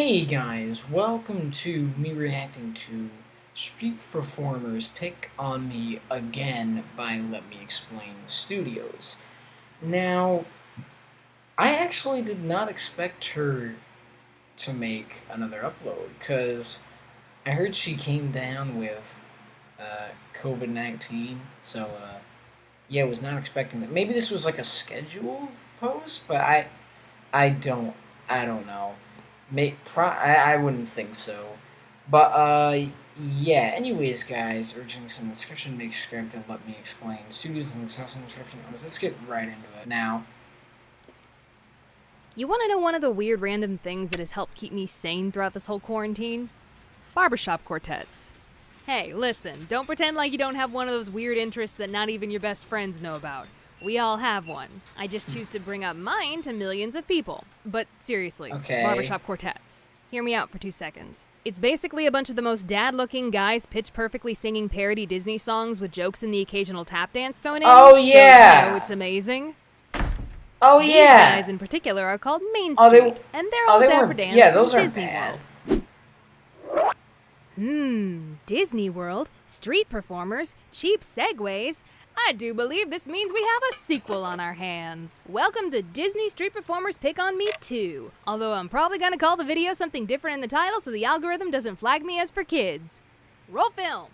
Hey guys, welcome to me reacting to Street Performers Pick on Me Again by Let Me Explain Studios. Now, I actually did not expect her to make another upload because I heard she came down with COVID-19, so yeah, I was not expecting that. Maybe this was like a scheduled post, but I don't know. I wouldn't think so. But, yeah. Anyways, guys, urging in the description, make script and let me explain. Studios and success in the description. Let's get right into it now. You want to know one of the weird random things that has helped keep me sane throughout this whole quarantine? Barbershop quartets. Hey, listen, don't pretend like you don't have one of those weird interests that not even your best friends know about. We all have one. I just choose to bring up mine to millions of people. But seriously, Okay. barbershop quartets. Hear me out for 2 seconds. It's basically a bunch of the most dad-looking guys pitch perfectly singing parody Disney songs with jokes and the occasional tap dance thrown in. Oh, yeah. So, you know, it's amazing. Oh, These yeah. guys in particular are called Main Oh, Street, and they're all they dapper weren't- dans yeah, from those aren't Disney bad. World. Disney World, street performers, cheap segways. I do believe this means we have a sequel on our hands. Welcome to Disney Street Performers Pick on Me 2. Although I'm probably gonna call the video something different in the title so the algorithm doesn't flag me as for kids. Roll film.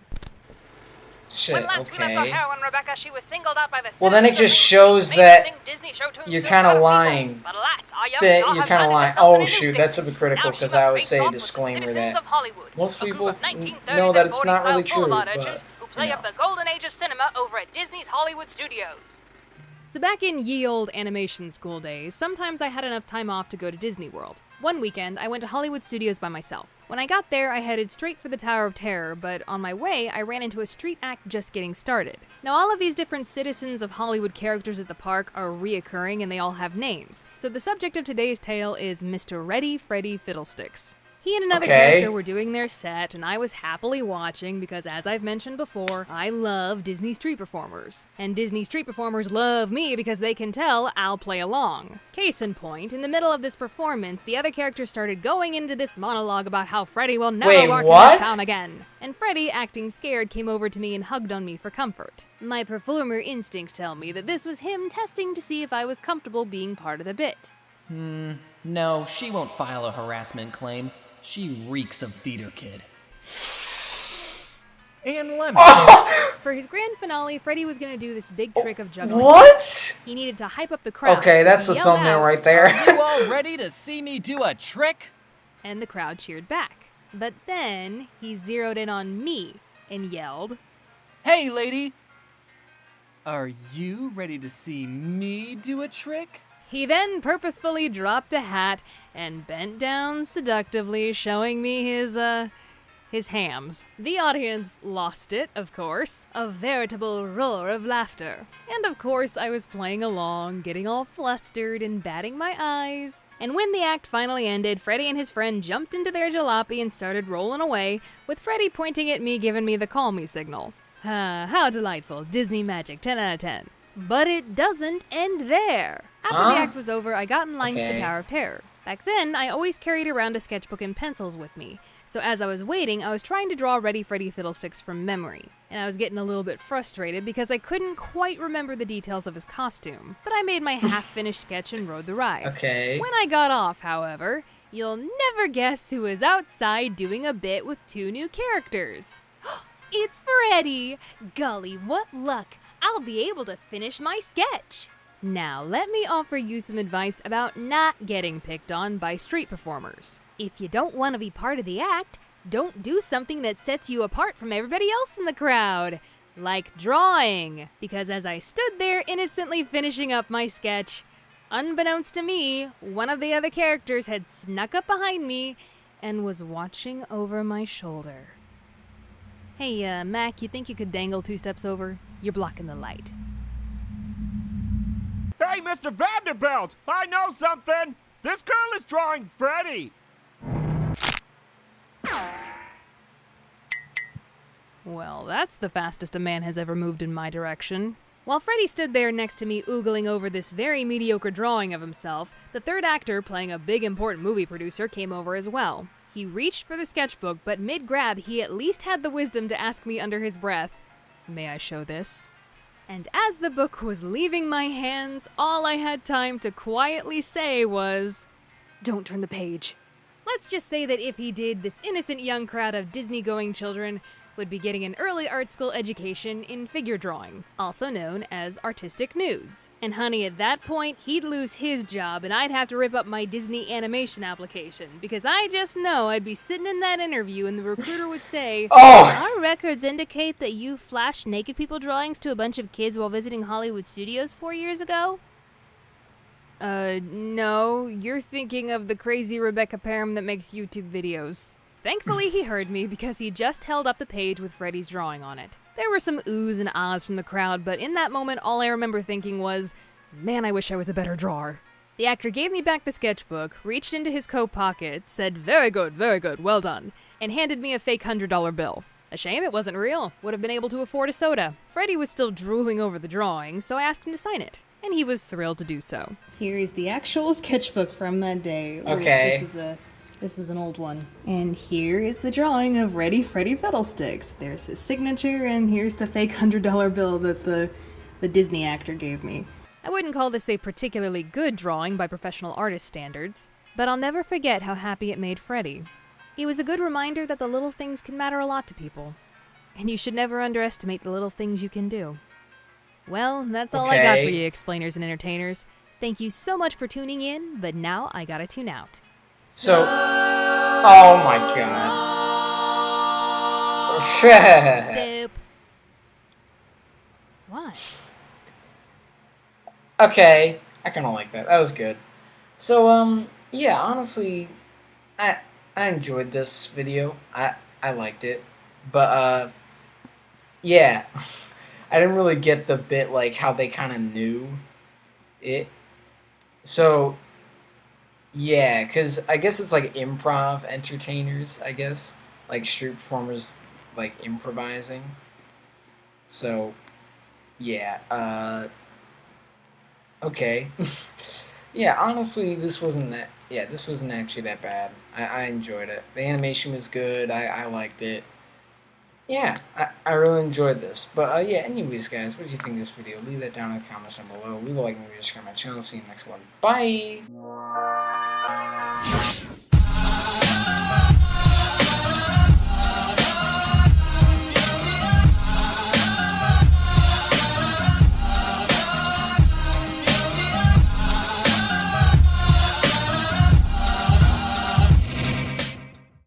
Shit, When last we left our okay. heroine Rebecca, she was singled out by the Well, then it citizens of just Main shows Street, made that to sing Disney show tunes you're to a kinda crowd of people. lying. But alas, our young That star you're has kind of landed lying. herself Oh, in a new shoot, fix. that's hypocritical Now she because must I always face say off with the disclaimer citizens that of Hollywood, most a group people of 1930s know that and it's 40s not really style boulevard true, urchins but, who play you up know. the golden age of cinema over at Disney's Hollywood Studios. So back in ye olde animation school days, sometimes I had enough time off to go to Disney World. One weekend, I went to Hollywood Studios by myself. When I got there, I headed straight for the Tower of Terror, but on my way, I ran into a street act just getting started. Now, all of these different citizens of Hollywood characters at the park are reoccurring and they all have names. So the subject of today's tale is Mr. Ready Freddy Fiddlesticks. He and another Okay. character were doing their set, and I was happily watching because, as I've mentioned before, I love Disney street performers. And Disney street performers love me because they can tell I'll play along. Case in point, in the middle of this performance, the other character started going into this monologue about how Freddy will never Wait, walk what? in this town again. And Freddy, acting scared, came over to me and hugged on me for comfort. My performer instincts tell me that this was him testing to see if I was comfortable being part of the bit. No, she won't file a harassment claim. She reeks of theater kid. And lemon. For his grand finale, Freddy was gonna do this big trick of juggling. What? He needed to hype up the crowd. Okay, so that's he the yelled thumbnail out, right there. You all ready to see me do a trick? And the crowd cheered back. But then he zeroed in on me and yelled, Hey, lady! Are you ready to see me do a trick? He then purposefully dropped a hat and bent down seductively, showing me his hams. The audience lost it, of course, a veritable roar of laughter. And of course, I was playing along, getting all flustered and batting my eyes. And when the act finally ended, Freddy and his friend jumped into their jalopy and started rolling away, with Freddy pointing at me, giving me the call me signal. Ah, how delightful. Disney magic, 10 out of 10. But it doesn't end there. After Huh? the act was over, I got in line for Okay. the Tower of Terror. Back then, I always carried around a sketchbook and pencils with me, so as I was waiting, I was trying to draw Ready Freddy Fiddlesticks from memory. And I was getting a little bit frustrated because I couldn't quite remember the details of his costume, but I made my half-finished sketch and rode the ride. Okay. When I got off, however, you'll never guess who was outside doing a bit with two new characters. It's Freddy! Golly, what luck! I'll be able to finish my sketch! Now, let me offer you some advice about not getting picked on by street performers. If you don't want to be part of the act, don't do something that sets you apart from everybody else in the crowd. Like drawing. Because as I stood there innocently finishing up my sketch, unbeknownst to me, one of the other characters had snuck up behind me and was watching over my shoulder. Hey, Mac, you think you could dangle 2 steps over? You're blocking the light. Hey, Mr. Vanderbilt! I know something! This girl is drawing Freddy! Well, that's the fastest a man has ever moved in my direction. While Freddy stood there next to me oogling over this very mediocre drawing of himself, the third actor playing a big important movie producer came over as well. He reached for the sketchbook, but mid-grab he at least had the wisdom to ask me under his breath, "May I show this?" And as the book was leaving my hands, all I had time to quietly say was, "Don't turn the page." Let's just say that if he did, this innocent young crowd of Disney-going children would be getting an early art school education in figure drawing, also known as artistic nudes. And honey, at that point, he'd lose his job and I'd have to rip up my Disney animation application, because I just know I'd be sitting in that interview and the recruiter would say, Oh! "Our records indicate that you flashed naked people drawings to a bunch of kids while visiting Hollywood studios 4 years ago?" No, you're thinking of the crazy Rebecca Parham that makes YouTube videos. Thankfully, he heard me because he just held up the page with Freddy's drawing on it. There were some oohs and ahs from the crowd, but in that moment, all I remember thinking was, man, I wish I was a better drawer. The actor gave me back the sketchbook, reached into his coat pocket, said, very good, well done," and handed me a fake $100 bill. A shame it wasn't real. Would have been able to afford a soda. Freddy was still drooling over the drawing, so I asked him to sign it, and he was thrilled to do so. Here is the actual sketchbook from that day. Okay. This is an old one. And here is the drawing of Ready Freddy Fiddlesticks. There's his signature, and here's the fake $100 bill that the Disney actor gave me. I wouldn't call this a particularly good drawing by professional artist standards, but I'll never forget how happy it made Freddy. It was a good reminder that the little things can matter a lot to people, and you should never underestimate the little things you can do. Well, that's all I got for you, explainers and entertainers. Thank you so much for tuning in, but now I gotta tune out. So, oh my god. Boop. What? Okay, I kind of like that. That was good. So, yeah, honestly, I enjoyed this video. I liked it. But, yeah, I didn't really get the bit, like, how they kind of knew it. So, yeah, because I guess it's like improv entertainers, I guess. Like street performers, like, improvising. So, yeah, okay. Yeah, honestly, this wasn't actually that bad. I enjoyed it. The animation was good. I liked it. Yeah, I really enjoyed this. But, yeah, anyways, guys, what did you think of this video? Leave that down in the comments down below. Leave a like and subscribe to my channel. See you in the next one. Bye!